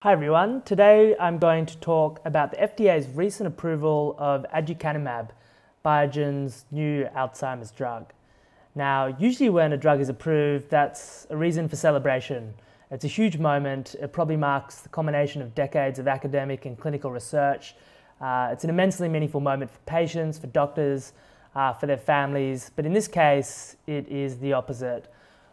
Hi everyone, today I'm going to talk about the FDA's recent approval of aducanumab, Biogen's new Alzheimer's drug. Now, usually when a drug is approved, that's a reason for celebration. It's a huge moment. It probably marks the culmination of decades of academic and clinical research. It's an immensely meaningful moment for patients, for doctors, for their families. But in this case, it is the opposite.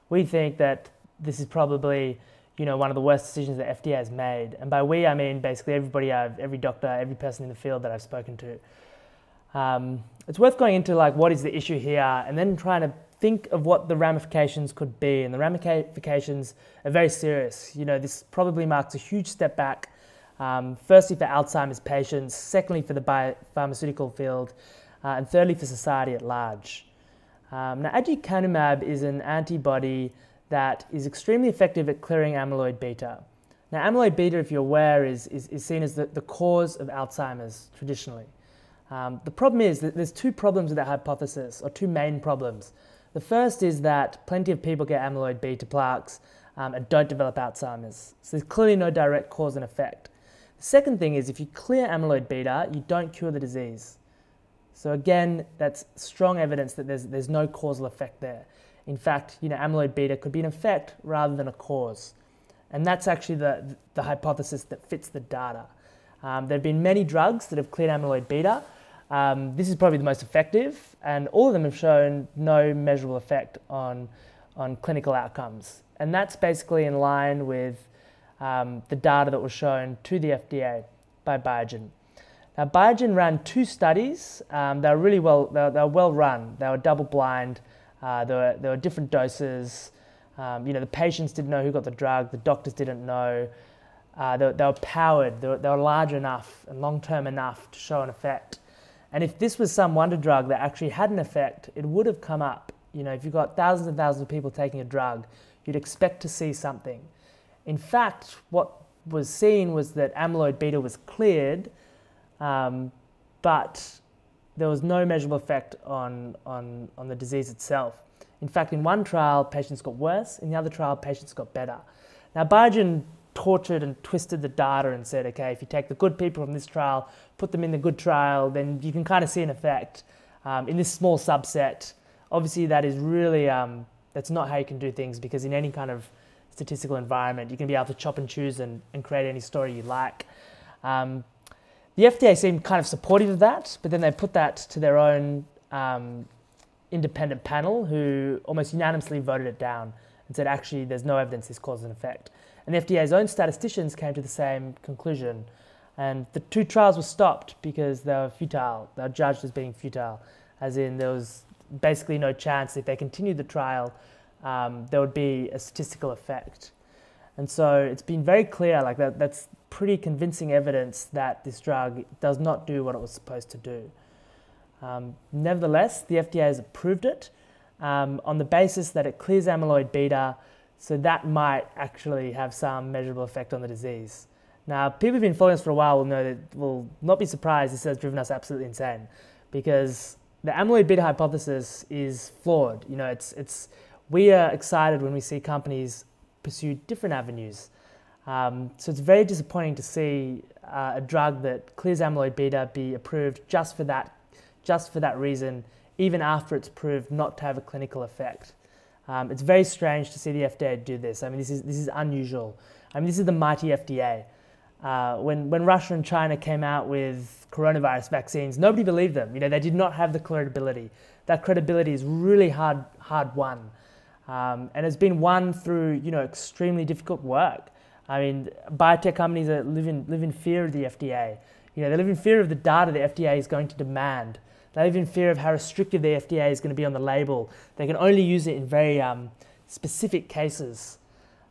We think that this is probably one of the worst decisions that FDA has made. And by we, I mean basically every doctor, every person in the field that I've spoken to. It's worth going into what is the issue here and then trying to think of what the ramifications could be. And the ramifications are very serious. This probably marks a huge step back, firstly for Alzheimer's patients, secondly for the biopharmaceutical field, and thirdly for society at large. Now, aducanumab is an antibody that is extremely effective at clearing amyloid beta. Now, amyloid beta, if you're aware, is seen as the cause of Alzheimer's traditionally. The problem is that there's two problems with that hypothesis, or two main problems. The first is that plenty of people get amyloid beta plaques and don't develop Alzheimer's. So there's clearly no direct cause and effect. The second thing is if you clear amyloid beta, you don't cure the disease. So again, that's strong evidence that there's no causal effect there. In fact, amyloid beta could be an effect rather than a cause. And that's actually the hypothesis that fits the data. There have been many drugs that have cleared amyloid beta. This is probably the most effective, and all of them have shown no measurable effect on clinical outcomes. And that's basically in line with the data that was shown to the FDA by Biogen. Now, Biogen ran two studies. They were really well run. They were double-blind. There were different doses. The patients didn't know who got the drug. The doctors didn't know. They were powered. They were large enough and long-term enough to show an effect. And if this was some wonder drug that actually had an effect, it would have come up. If you've got thousands and thousands of people taking a drug, you'd expect to see something. In fact, what was seen was that amyloid beta was cleared, but there was no measurable effect on the disease itself. In fact, in one trial, patients got worse. In the other trial, patients got better. Now, Biogen tortured and twisted the data and said, okay, if you take the good people from this trial, put them in the good trial, then you can kind of see an effect in this small subset. Obviously, that is really, that's not how you can do things, because in any kind of statistical environment, you can be able to chop and choose and create any story you like. The FDA seemed kind of supportive of that, but then they put that to their own independent panel, who almost unanimously voted it down and said, actually, there's no evidence this causes an effect. And the FDA's own statisticians came to the same conclusion. And the two trials were stopped because they were futile. They were judged as being futile, as in there was basically no chance if they continued the trial, there would be a statistical effect. And so it's been very clear, that's pretty convincing evidence that this drug does not do what it was supposed to do. Nevertheless, the FDA has approved it on the basis that it clears amyloid beta, so that might actually have some measurable effect on the disease. Now, people who've been following us for a while will not be surprised this has driven us absolutely insane, because the amyloid beta hypothesis is flawed. We are excited when we see companies pursue different avenues. So it's very disappointing to see a drug that clears amyloid beta be approved just for that reason, even after it's proved not to have a clinical effect. It's very strange to see the FDA do this. I mean, this is unusual. I mean, this is the mighty FDA. When Russia and China came out with coronavirus vaccines, nobody believed them. They did not have the credibility. That credibility is really hard won. And it's been won through extremely difficult work. I mean, biotech companies live in fear of the FDA. They live in fear of the data the FDA is going to demand. They live in fear of how restrictive the FDA is going to be on the label. They can only use it in very specific cases.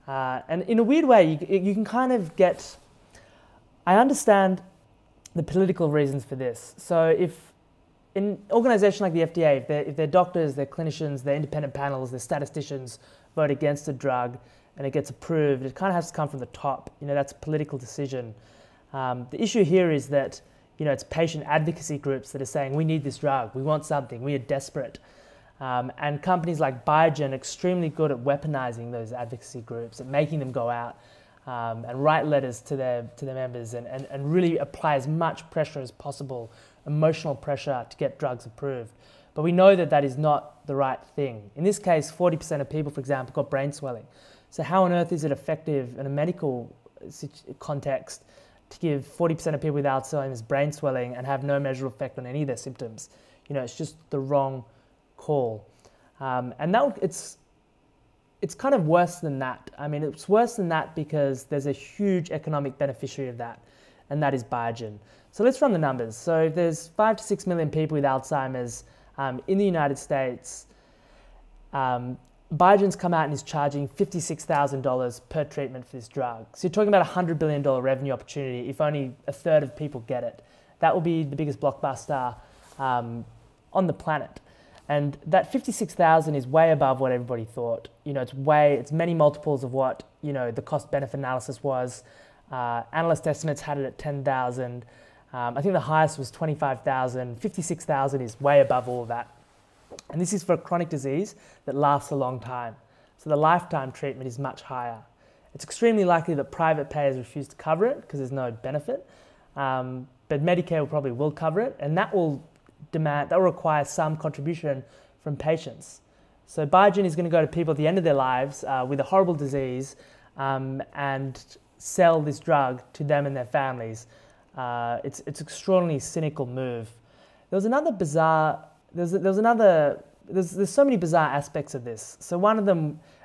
And in a weird way, you can kind of get... I understand the political reasons for this. So if in an organization like the FDA, if their doctors, their clinicians, their independent panels, their statisticians vote against a drug and it gets approved, it kind of has to come from the top. That's a political decision. The issue here is that it's patient advocacy groups that are saying, we need this drug, we want something, we are desperate. And companies like Biogen are extremely good at weaponizing those advocacy groups, at making them go out and write letters to their members and really apply as much pressure as possible, emotional pressure, to get drugs approved. But we know that that is not the right thing. In this case, 40% of people, for example, got brain swelling. So how on earth is it effective in a medical context to give 40% of people with Alzheimer's brain swelling and have no measurable effect on any of their symptoms? You know, it's just the wrong call. And that it's kind of worse than that. I mean, it's worse than that because there's a huge economic beneficiary of that, and that is Biogen. So let's run the numbers. So there's 5 to 6 million people with Alzheimer's in the United States. Biogen's come out and is charging $56,000 per treatment for this drug. So you're talking about a $100 billion revenue opportunity if only a third of people get it. That will be the biggest blockbuster on the planet. And that 56,000 is way above what everybody thought. You know, it's many multiples of what, you know, the cost-benefit analysis was. Analyst estimates had it at 10,000. I think the highest was 25,000. 56,000 is way above all of that. And this is for a chronic disease that lasts a long time. So the lifetime treatment is much higher. It's extremely likely that private payers refuse to cover it because there's no benefit. But Medicare probably will cover it, and that will require some contribution from patients. So Biogen is going to go to people at the end of their lives with a horrible disease and sell this drug to them and their families. It's an extraordinarily cynical move. There was another bizarre. There's so many bizarre aspects of this. So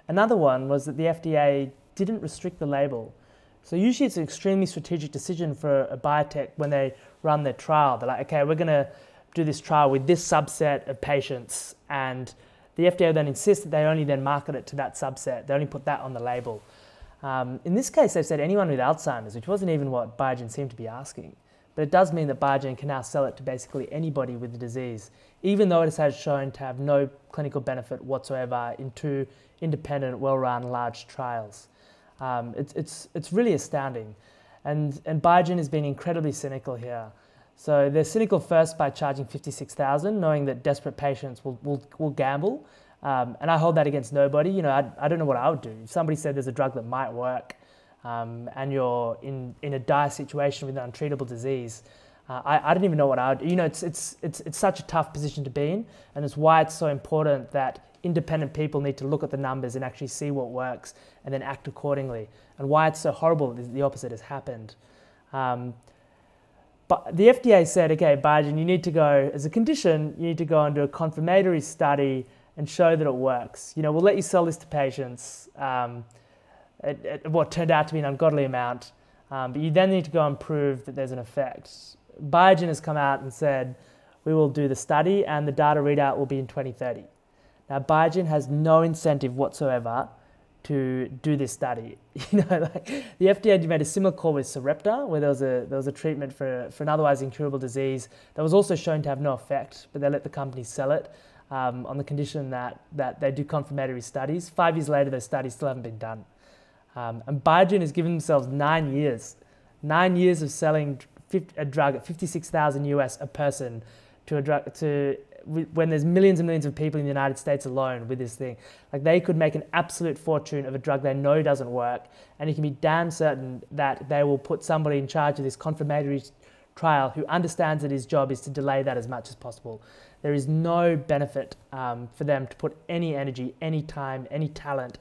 another one was that the FDA didn't restrict the label. So usually it's an extremely strategic decision for a biotech when they run their trial. They're like, okay, we're going to do this trial with this subset of patients, and the FDA then insists that they only then market it to that subset. They only put that on the label. In this case, they've said anyone with Alzheimer's, which wasn't even what Biogen seemed to be asking. But it does mean that Biogen can now sell it to basically anybody with the disease, even though it has shown to have no clinical benefit whatsoever in 2 independent, well-run, large trials. It's really astounding. And Biogen has been incredibly cynical here. So they're cynical first by charging $56,000, knowing that desperate patients will gamble. And I hold that against nobody. You know, I don't know what I would do. If somebody said there's a drug that might work, and you're in a dire situation with an untreatable disease, I don't even know what I would do. You know, it's such a tough position to be in, and it's why it's so important that independent people need to look at the numbers and actually see what works and then act accordingly, and why it's so horrible that the opposite has happened. But the FDA said, okay, Biogen, you need to go, as a condition, you need to go and do a confirmatory study and show that it works. You know, we'll let you sell this to patients at what turned out to be an ungodly amount, but you then need to go and prove that there's an effect. Biogen has come out and said, we will do the study and the data readout will be in 2030. Now, Biogen has no incentive whatsoever to do this study. You know, like the FDA made a similar call with Sarepta, where there was a treatment for an otherwise incurable disease that was also shown to have no effect, but they let the company sell it on the condition that they do confirmatory studies. 5 years later, those studies still haven't been done. And Biogen has given themselves 9 years. 9 years of selling a drug at $56,000 US a person to a drug when there's millions and millions of people in the United States alone with this thing. Like, they could make an absolute fortune of a drug they know doesn't work, and you can be damn certain that they will put somebody in charge of this confirmatory trial who understands that his job is to delay that as much as possible. There is no benefit for them to put any energy, any time, any talent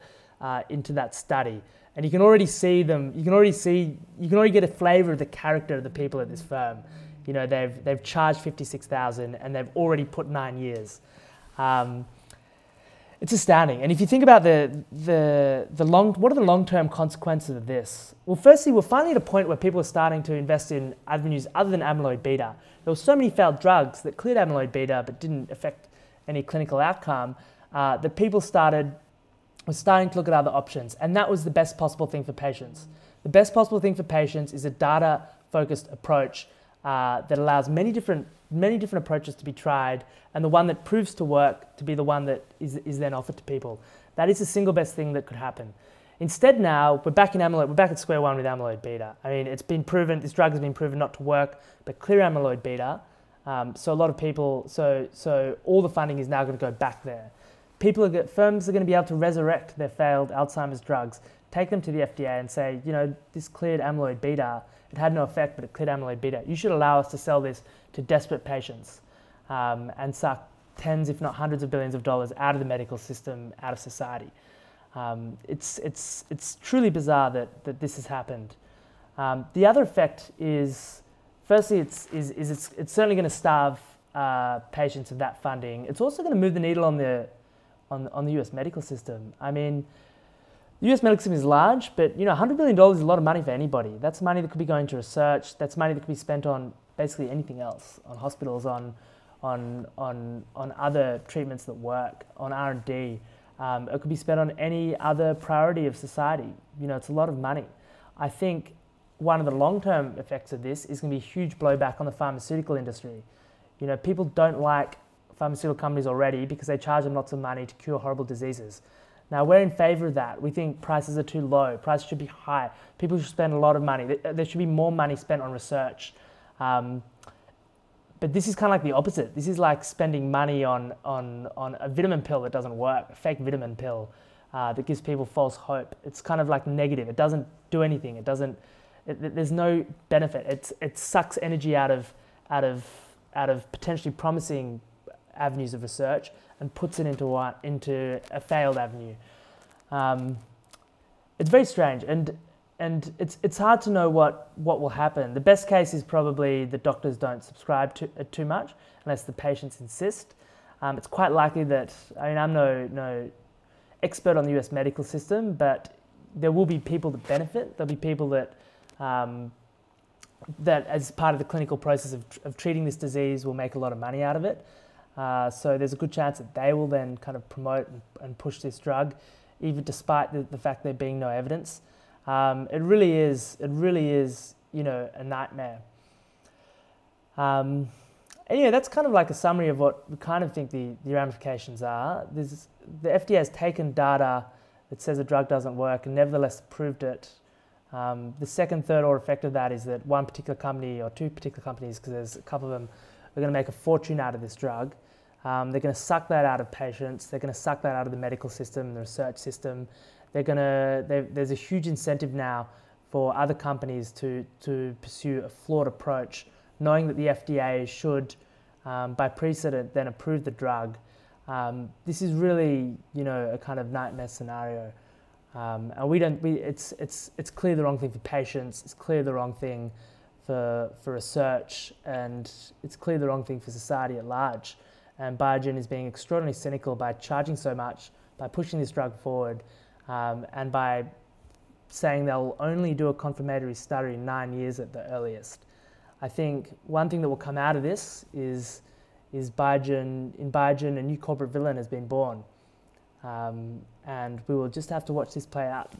into that study. And you can already see them, you can already get a flavor of the character of the people at this firm. You know, they've charged $56,000 and they've already put 9 years. It's astounding. And if you think about what are the long-term consequences of this? Well, firstly, we're finally at a point where people are starting to invest in avenues other than amyloid beta. There were so many failed drugs that cleared amyloid beta but didn't affect any clinical outcome that people were starting to look at other options. And that was the best possible thing for patients. The best possible thing for patients is a data-focused approach that allows many different approaches to be tried, and the one that proves to work to be the one that is then offered to people. That is the single best thing that could happen. Instead, now we're back at square one with amyloid beta. I mean, it's been proven, this drug has been proven not to work, but clear amyloid beta. So a lot of people, so all the funding is now going to go back there. firms are going to be able to resurrect their failed Alzheimer's drugs, take them to the FDA and say, this cleared amyloid beta. It had no effect, but it cleared amyloid beta. You should allow us to sell this to desperate patients and suck tens, if not hundreds of billions of dollars out of the medical system, out of society. It's truly bizarre that this has happened. The other effect is, firstly, it's certainly going to starve patients of that funding. It's also going to move the needle on the US medical system. I mean, the US medical system is large, but $100 billion is a lot of money for anybody. That's money that could be going to research. That's money that could be spent on basically anything else, on hospitals, on other treatments that work, on R&D. It could be spent on any other priority of society. It's a lot of money. I think one of the long-term effects of this is going to be a huge blowback on the pharmaceutical industry. People don't like pharmaceutical companies already because they charge them lots of money to cure horrible diseases. Now, we're in favor of that. We think prices are too low. Prices should be high. People should spend a lot of money. There should be more money spent on research. But this is kind of like the opposite. This is like spending money on a vitamin pill that doesn't work, a fake vitamin pill that gives people false hope. It's kind of like negative. It doesn't do anything. There's no benefit. It sucks energy out of potentially promising avenues of research and puts it into a failed avenue. It's very strange, and it's hard to know what will happen. The best case is probably the doctors don't subscribe to it too much unless the patients insist. It's quite likely that, I'm no expert on the US medical system, but there will be people that benefit. There'll be people that as part of the clinical process of treating this disease will make a lot of money out of it. So there's a good chance that they will then kind of promote and push this drug, even despite the fact there being no evidence. It really is, a nightmare. Anyway, that's kind of like a summary of what we kind of think the ramifications are. The FDA has taken data that says a drug doesn't work and nevertheless approved it. The second, third order effect of that is that one particular company or two particular companies, because there's a couple of them, are going to make a fortune out of this drug. They're going to suck that out of patients. They're going to suck that out of the medical system, the research system. There's a huge incentive now for other companies to pursue a flawed approach, knowing that the FDA should, by precedent, then approve the drug. This is really, a kind of nightmare scenario. And it's clearly the wrong thing for patients. It's clearly the wrong thing for research, and it's clearly the wrong thing for society at large. And Biogen is being extraordinarily cynical by charging so much, by pushing this drug forward, and by saying they'll only do a confirmatory study in 9 years at the earliest. I think one thing that will come out of this is Biogen, a new corporate villain has been born. And we will just have to watch this play out.